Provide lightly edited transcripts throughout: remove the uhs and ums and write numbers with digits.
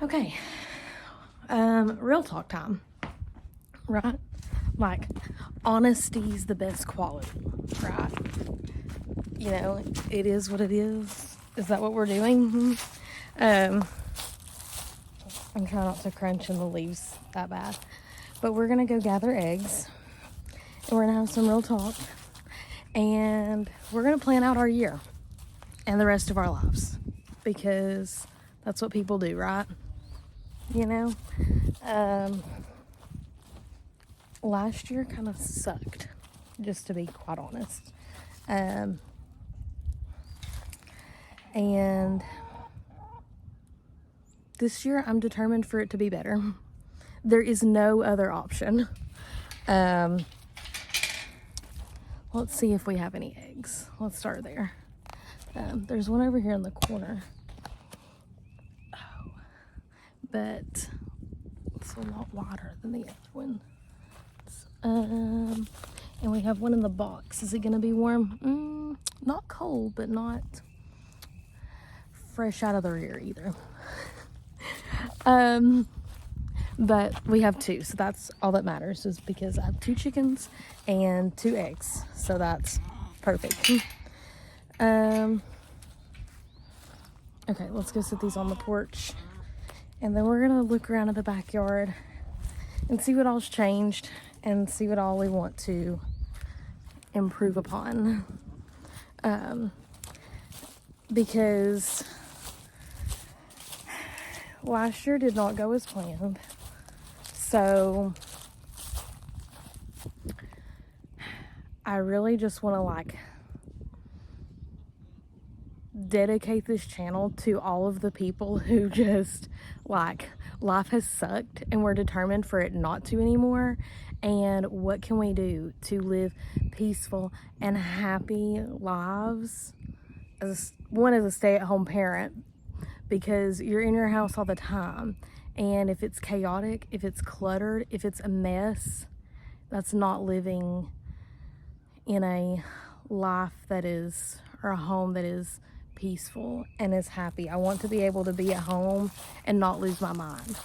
Okay, real talk time, right? Like, honesty's the best quality, right? You know, it is what it is. Is that what we're doing? I'm trying not to crunch in the leaves that bad. But we're going to go gather eggs. And we're going to have some real talk. And we're going to plan out our year and the rest of our lives. Because that's what people do, right? You know? Last year kind of sucked, just to be quite honest. And this year I'm determined for it to be better. There is no other option. Let's see if we have any eggs. Let's start there. There's one over here in the corner. Oh, but it's a lot wider than the other one. And we have one in the box. Is it gonna be warm? Not cold, but not fresh out of the rear either. But we have two, so that's all that matters, is because I have 2 chickens and 2 eggs, so that's perfect. Okay, let's go sit these on the porch, and then we're gonna look around at the backyard and see what all's changed and see what all we want to improve upon. Because last year did not go as planned. So I really just want to dedicate this channel to all of the people who just life has sucked and we're determined for it not to anymore. And what can we do to live peaceful and happy lives as a stay-at-home parent, because you're in your house all the time, and if it's chaotic, if it's cluttered, if it's a mess, that's not living in a life that is, or a home that is peaceful and is happy. I want to be able to be at home and not lose my mind.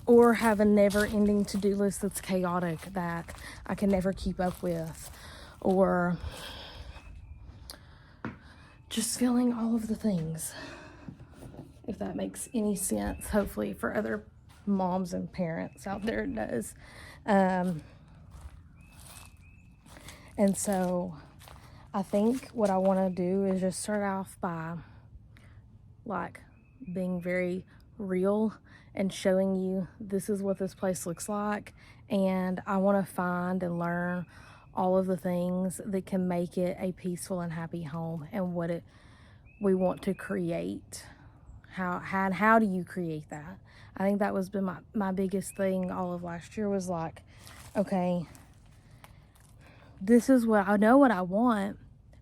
Or have a never-ending to-do list that's chaotic that I can never keep up with, or just feeling all of the things, if that makes any sense. Hopefully for other moms and parents out there it does. And so I think what I want to do is just start off by being very real and showing you this is what this place looks like, and I want to find and learn all of the things that can make it a peaceful and happy home, and what we want to create. How do you create that? I think that was been my biggest thing all of last year, was okay, this is what I know what I want,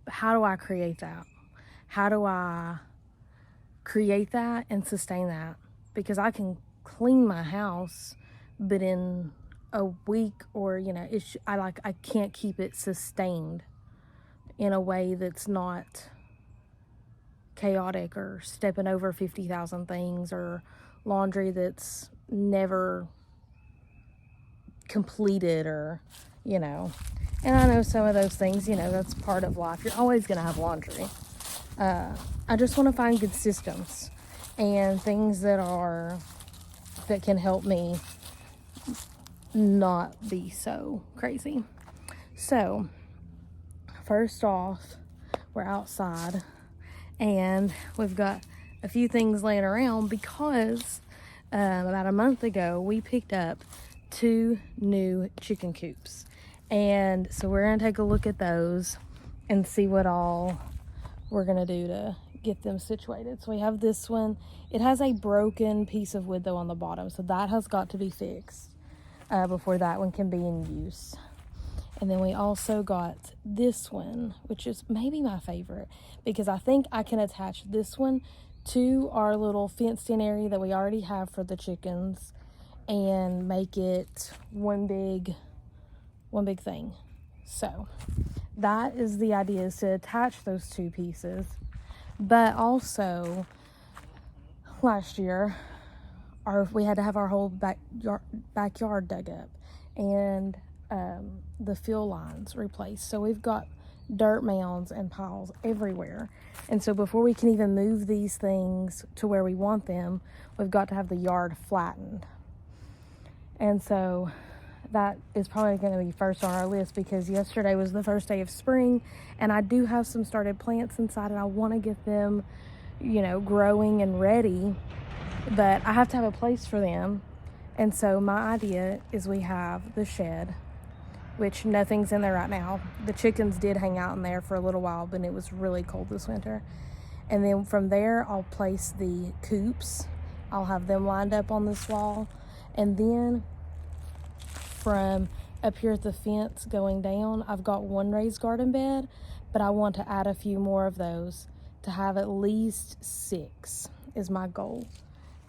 but how do I create that? How do I create that and sustain that? Because I can clean my house, but in a week, or I can't keep it sustained in a way that's not chaotic or stepping over 50,000 things, or laundry that's never completed, or and I know some of those things, that's part of life. You're always gonna have laundry. I just want to find good systems and things that can help me not be so crazy. So first off, we're outside and we've got a few things laying around because about a month ago we picked up 2 new chicken coops, and so we're gonna take a look at those and see what all we're gonna do to get them situated. So we have this one. It has a broken piece of wood though on the bottom, so that has got to be fixed before that one can be in use. And then we also got this one, which is maybe my favorite, because I think I can attach this one to our little fenced in area that we already have for the chickens and make it one big thing. So that is the idea, is to attach those 2 pieces, but also last year, we had to have our whole backyard dug up and the fill lines replaced. So we've got dirt mounds and piles everywhere. And so before we can even move these things to where we want them, we've got to have the yard flattened. And so that is probably going to be first on our list, because yesterday was the first day of spring, and I do have some started plants inside, and I want to get them, growing and ready, but I have to have a place for them. And so my idea is we have the shed, which nothing's in there right now. The chickens did hang out in there for a little while, but it was really cold this winter. And then from there, I'll place the coops. I'll have them lined up on this wall. And then from up here at the fence going down, I've got one raised garden bed, but I want to add a few more of those to have at least 6 is my goal.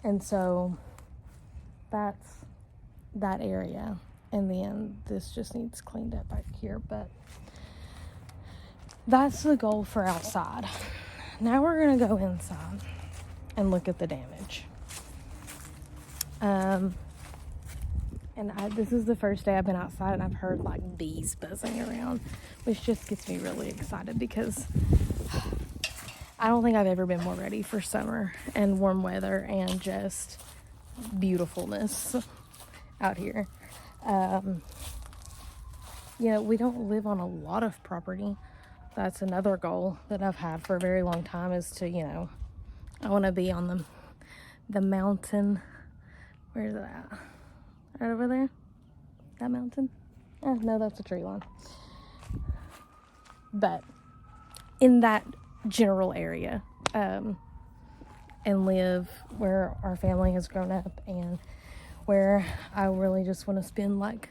And so that's that area. And then this just needs cleaned up back here, but that's the goal for outside. Now we're gonna go inside and look at the damage. This is the first day I've been outside, and I've heard like bees buzzing around, which just gets me really excited, because I don't think I've ever been more ready for summer and warm weather and just beautifulness out here. We don't live on a lot of property. That's another goal that I've had for a very long time, is to, I want to be on the mountain. Where's it at? Right over there? That mountain? Oh, no, that's a tree line. But in that general area, and live where our family has grown up, and where I really just want to spend like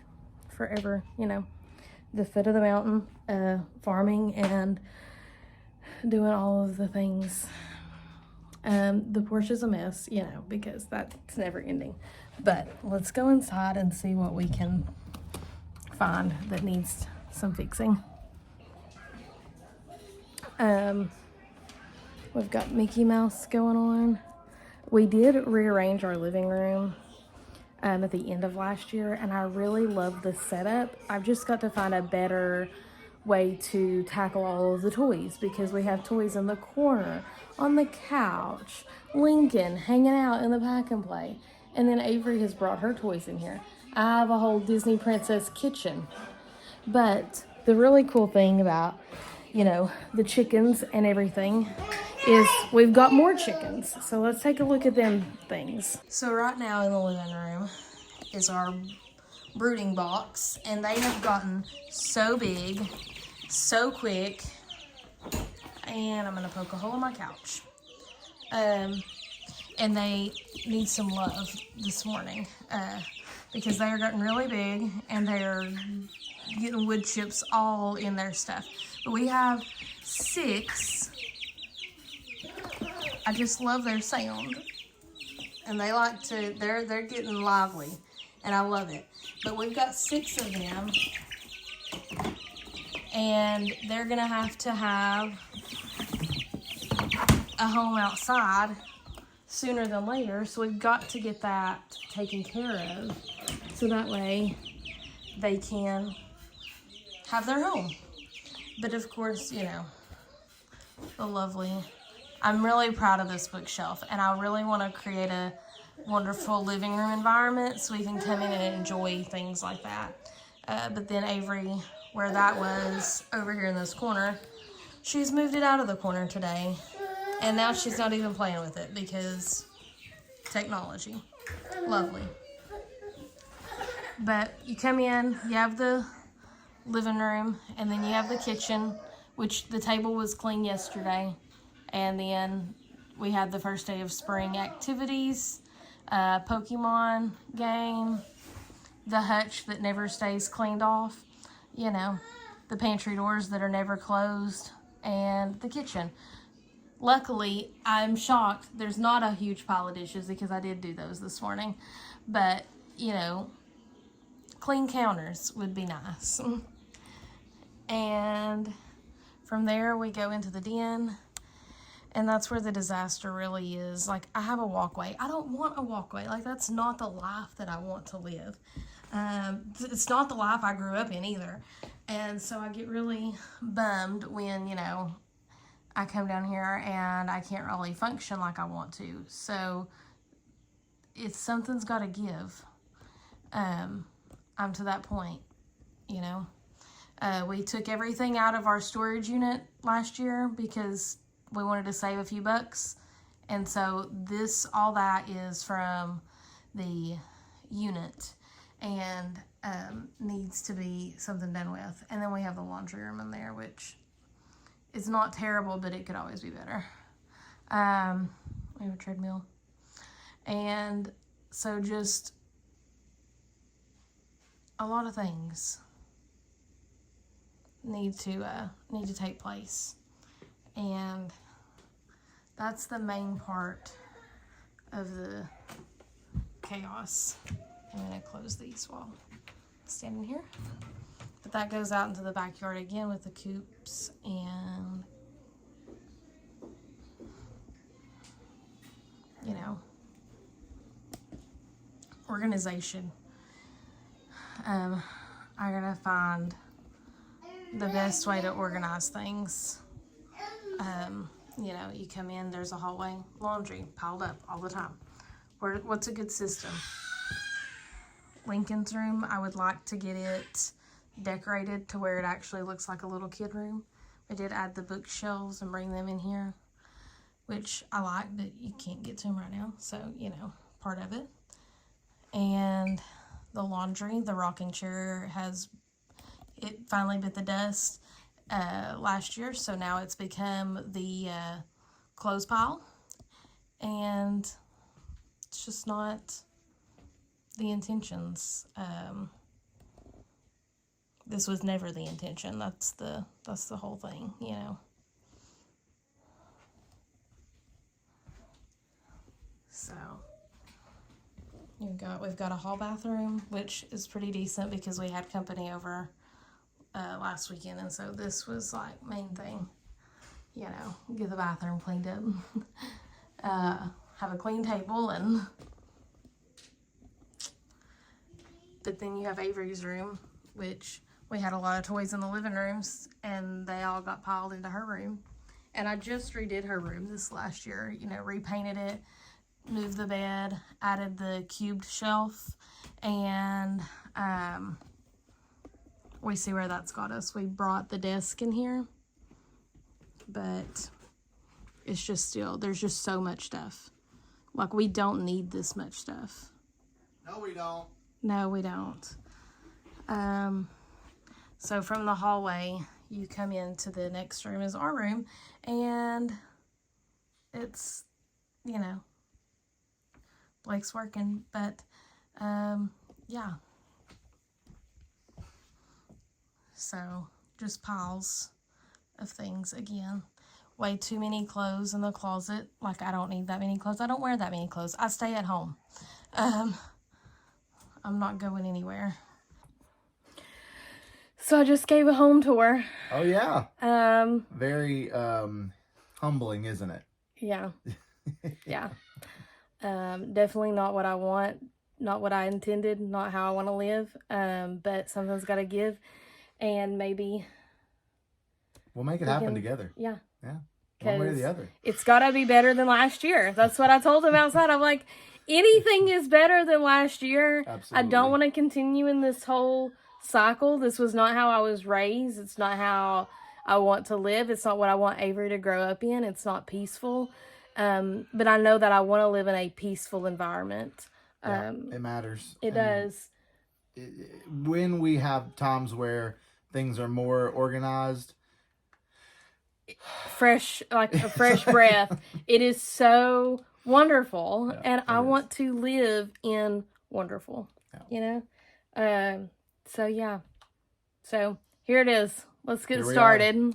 forever, the foot of the mountain, farming and doing all of the things. The porch is a mess, because that's never ending. But let's go inside and see what we can find that needs some fixing. We've got Mickey Mouse going on. We did rearrange our living room at the end of last year, and I really love the setup. I've just got to find a better way to tackle all of the toys, because we have toys in the corner, on the couch, Lincoln hanging out in the pack and play, and then Avery has brought her toys in here. I have a whole Disney princess kitchen. But the really cool thing about, the chickens and everything is we've got more chickens. So let's take a look at them things. So right now in the living room is our brooding box, and they have gotten so big, so quick, and I'm gonna poke a hole in my couch. And they need some love this morning, because they are getting really big, and they are getting wood chips all in their stuff. But we have 6. I just love their sound, and they like to, they're getting lively, and I love it. But we've got 6 of them, and they're gonna have to have a home outside sooner than later, so we've got to get that taken care of, so that way they can have their home. But of course, the lovely, I'm really proud of this bookshelf, and I really want to create a wonderful living room environment so we can come in and enjoy things like that. But then Avery, where that was over here in this corner, she's moved it out of the corner today, and now she's not even playing with it because technology. Lovely. But you come in, you have the living room, and then you have the kitchen, which the table was clean yesterday. And then we had the first day of spring activities, Pokemon game, the hutch that never stays cleaned off, the pantry doors that are never closed, and the kitchen. Luckily, I'm shocked there's not a huge pile of dishes, because I did do those this morning. But, clean counters would be nice. And from there, we go into the den. And that's where the disaster really is. Like, I have a walkway. I don't want a walkway. Like, that's not the life that I want to live. It's not the life I grew up in either. And so I get really bummed when, you know, I come down here and I can't really function like I want to. So it's something's got to give. I'm to that point, you know. We took everything out of our storage unit last year because we wanted to save a few bucks. And so all that is from the unit and needs to be something done with. And then we have the laundry room in there, which is not terrible, but it could always be better. We have a treadmill. And so just a lot of things need to take place. And that's the main part of the chaos. I'm going to close these while standing here. But that goes out into the backyard again with the coops and, you know, organization. I gotta find the best way to organize things. You know, you come in, there's a hallway, laundry piled up all the time. What's a good system? Lincoln's room, I would like to get it decorated to where it actually looks like a little kid room. We did add the bookshelves and bring them in here, which I like, but you can't get to them right now. So, you know, part of it. And the laundry, the rocking chair it finally bit the dust last year. So now it's become the clothes pile. And it's just not the intentions. This was never the intention. That's the whole thing, you know. So we've got a hall bathroom, which is pretty decent because we had company over last weekend, and so this was like main thing, you know, get the bathroom cleaned up, have a clean table, but then you have Avery's room, which we had a lot of toys in the living rooms, and they all got piled into her room. And I just redid her room this last year, you know, repainted it, moved the bed, added the cubed shelf, and we see where that's got us. We brought the desk in here, but it's just still, there's just so much stuff. Like, we don't need this much stuff. No, we don't. No, we don't. So from the hallway, you come into the next room is our room, and it's, you know, Blake's working, but, yeah. So, just piles of things again. Way too many clothes in the closet. Like, I don't need that many clothes. I don't wear that many clothes. I stay at home. I'm not going anywhere. So I just gave a home tour. Oh, yeah. Very humbling, isn't it? Yeah. Yeah. Definitely not what I want, not what I intended, not how I want to live. But something's got to give, and maybe we'll make it happen together. Yeah. Yeah. One way or the other. It's got to be better than last year. That's what I told him outside. I'm like, anything is better than last year. Absolutely. I don't want to continue in this whole cycle. This was not how I was raised. It's not how I want to live. It's not what I want Avery to grow up in. It's not peaceful. But I know that I want to live in a peaceful environment. Yeah, it matters. It does. When we have times where things are more organized, fresh, like a fresh breath, it is so wonderful. Yeah, and I want to live in wonderful, you know? So, yeah. So, here it is. Let's get started.